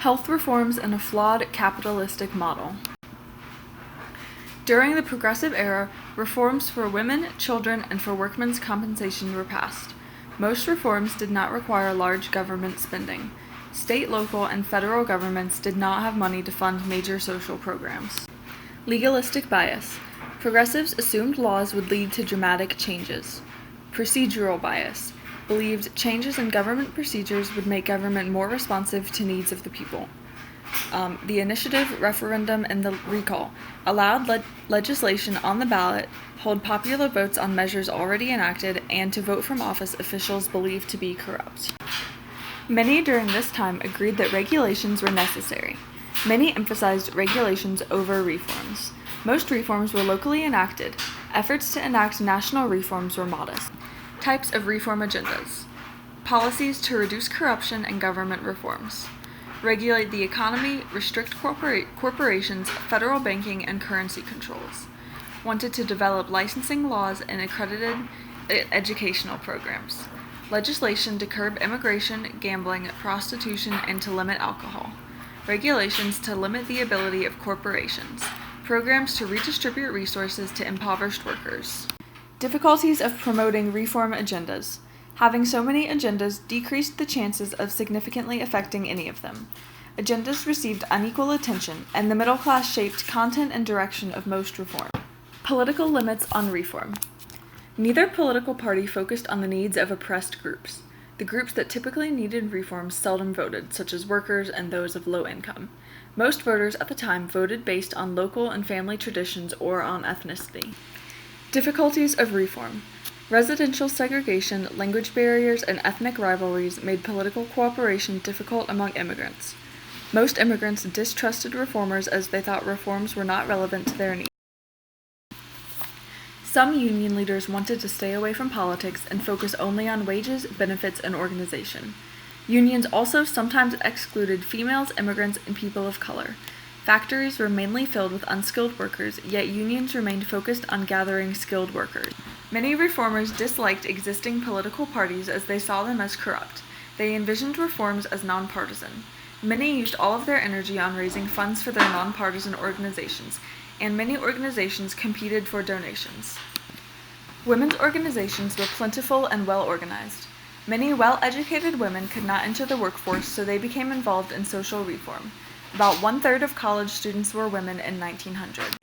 Health reforms in a flawed capitalistic model. During the Progressive Era, reforms for women, children, and for workmen's compensation were passed. Most reforms did not require large government spending. State, local, and federal governments did not have money to fund major social programs. Legalistic bias. Progressives assumed laws would lead to dramatic changes. Procedural bias. Believed changes in government procedures would make government more responsive to needs of the people. The initiative, referendum, and the recall allowed legislation on the ballot, hold popular votes on measures already enacted, and to vote from office officials believed to be corrupt. Many during this time agreed that regulations were necessary. Many emphasized regulations over reforms. Most reforms were locally enacted. Efforts to enact national reforms were modest. Types of reform agendas. Policies to reduce corruption and government reforms. Regulate the economy, restrict corporations, federal banking, and currency controls. Wanted to develop licensing laws and accredited educational programs. Legislation to curb immigration, gambling, prostitution, and to limit alcohol. Regulations to limit the ability of corporations. Programs to redistribute resources to impoverished workers. Difficulties of promoting reform agendas. Having so many agendas decreased the chances of significantly affecting any of them. Agendas received unequal attention, and the middle class shaped content and direction of most reform. Political limits on reform. Neither political party focused on the needs of oppressed groups. The groups that typically needed reforms seldom voted, such as workers and those of low income. Most voters at the time voted based on local and family traditions or on ethnicity. Difficulties of reform. Residential segregation, language barriers, and ethnic rivalries made political cooperation difficult among immigrants. Most immigrants distrusted reformers as they thought reforms were not relevant to their needs. Some union leaders wanted to stay away from politics and focus only on wages, benefits, and organization. Unions also sometimes excluded females, immigrants, and people of color. Factories were mainly filled with unskilled workers, yet unions remained focused on gathering skilled workers. Many reformers disliked existing political parties as they saw them as corrupt. They envisioned reforms as nonpartisan. Many used all of their energy on raising funds for their nonpartisan organizations, and many organizations competed for donations. Women's organizations were plentiful and well organized. Many well-educated women could not enter the workforce, so they became involved in social reform. About 1/3 of college students were women in 1900.